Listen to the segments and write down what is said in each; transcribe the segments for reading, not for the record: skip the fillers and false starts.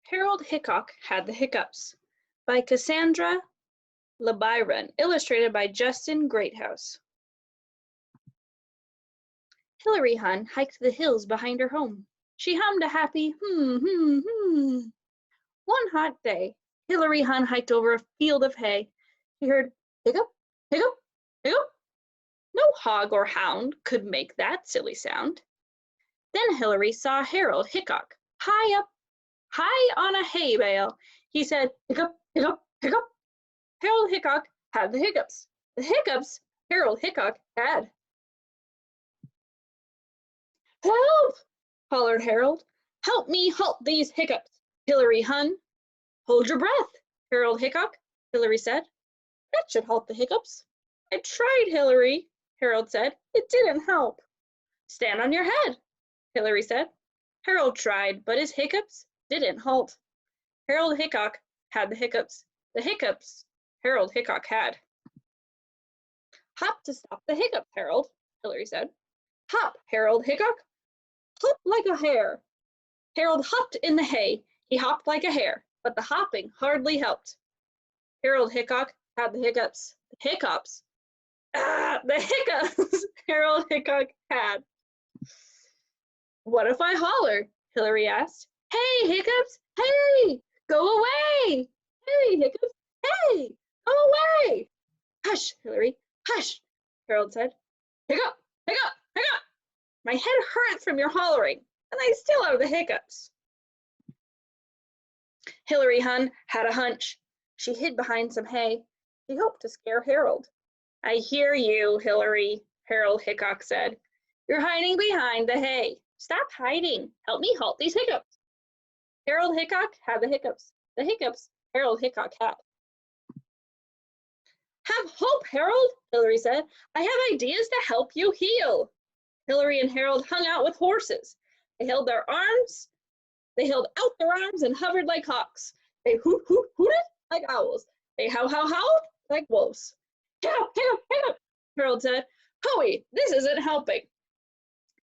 Harold Hickok Had the Hiccups by Cassandra LeByron, illustrated by Justin Greathouse. Hillary Hunn hiked the hills behind her home. She hummed a happy hmm. One hot day, Hillary Hunn hiked over a field of hay. She heard hiccup, hiccup, hiccup. No hog or hound could make that silly sound. Then Hillary saw Harold Hickok high on a hay bale. He said, hiccup, hiccup, hiccup. Harold Hickok had the hiccups. The hiccups Harold Hickok had. Help! Hollered Harold. Help me halt these hiccups, Hillary Hunn. Hold your breath, Harold Hickok, Hillary said. That should halt the hiccups. I tried, Hillary, Harold said. It didn't help. Stand on your head, Hillary said. Harold tried, but his hiccups didn't halt. Harold Hickok had the hiccups. The hiccups Harold Hickok had. Hop to stop the hiccups, Harold, Hillary said. Hop, Harold Hickok. Hop like a hare. Harold hopped in the hay. He hopped like a hare, but the hopping hardly helped. Harold Hickok had the hiccups. The hiccups. The hiccups Harold Hickok had. What if I holler? Hillary asked. Hey, hiccups! Hey! Go away! Hey, hiccups! Hey! Go away! Hush, Hillary, hush, Harold said. Hiccup! Hiccup! Hiccup! My head hurts from your hollering, and I still have the hiccups. Hillary Hunn had a hunch. She hid behind some hay. She hoped to scare Harold. I hear you, Hillary, Harold Hickok said. You're hiding behind the hay. Stop hiding. Help me halt these hiccups. Harold Hickok had the hiccups. The hiccups Harold Hickok had. Have hope, Harold, Hillary said. I have ideas to help you heal. Hillary and Harold hung out with horses. They held out their arms and hovered like hawks. They hooted like owls. They howled like wolves. Hiccup, hiccup, hiccup, Harold said. Hooey, this isn't helping.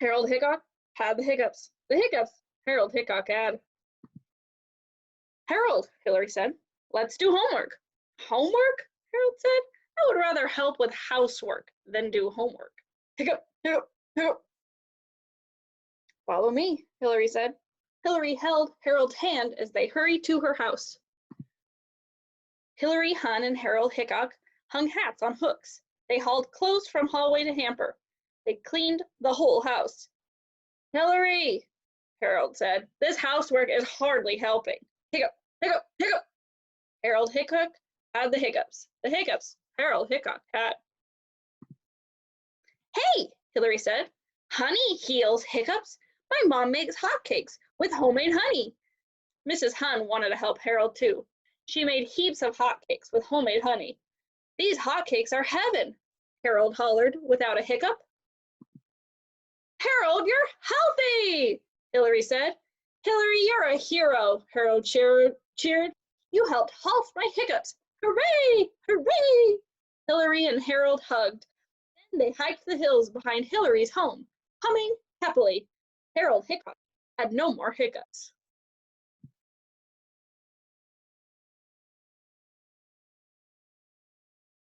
Harold Hickok had the hiccups. The hiccups Harold Hickok had. Harold, Hillary said, let's do homework. Homework? Harold said. I would rather help with housework than do homework. Hiccup, hiccup, hiccup. Follow me, Hillary said. Hillary held Harold's hand as they hurried to her house. Hillary Hunn and Harold Hickok hung hats on hooks. They hauled clothes from hallway to hamper. They cleaned the whole house. Hillary, Harold said, this housework is hardly helping. Hiccup, hiccup, hiccup. Harold Hickok had the hiccups. The hiccups Harold Hickok had. Hey, Hillary said, honey heals hiccups. My mom makes hotcakes with homemade honey. Mrs. Hunn wanted to help Harold too. She made heaps of hotcakes with homemade honey. These hotcakes are heaven, Harold hollered without a hiccup. Harold, you're healthy, Hillary said. Hillary, you're a hero, Harold cheered. You helped halt my hiccups. Hooray, hooray! Hillary and Harold hugged. Then they hiked the hills behind Hillary's home, humming happily. Harold Hickok had no more hiccups.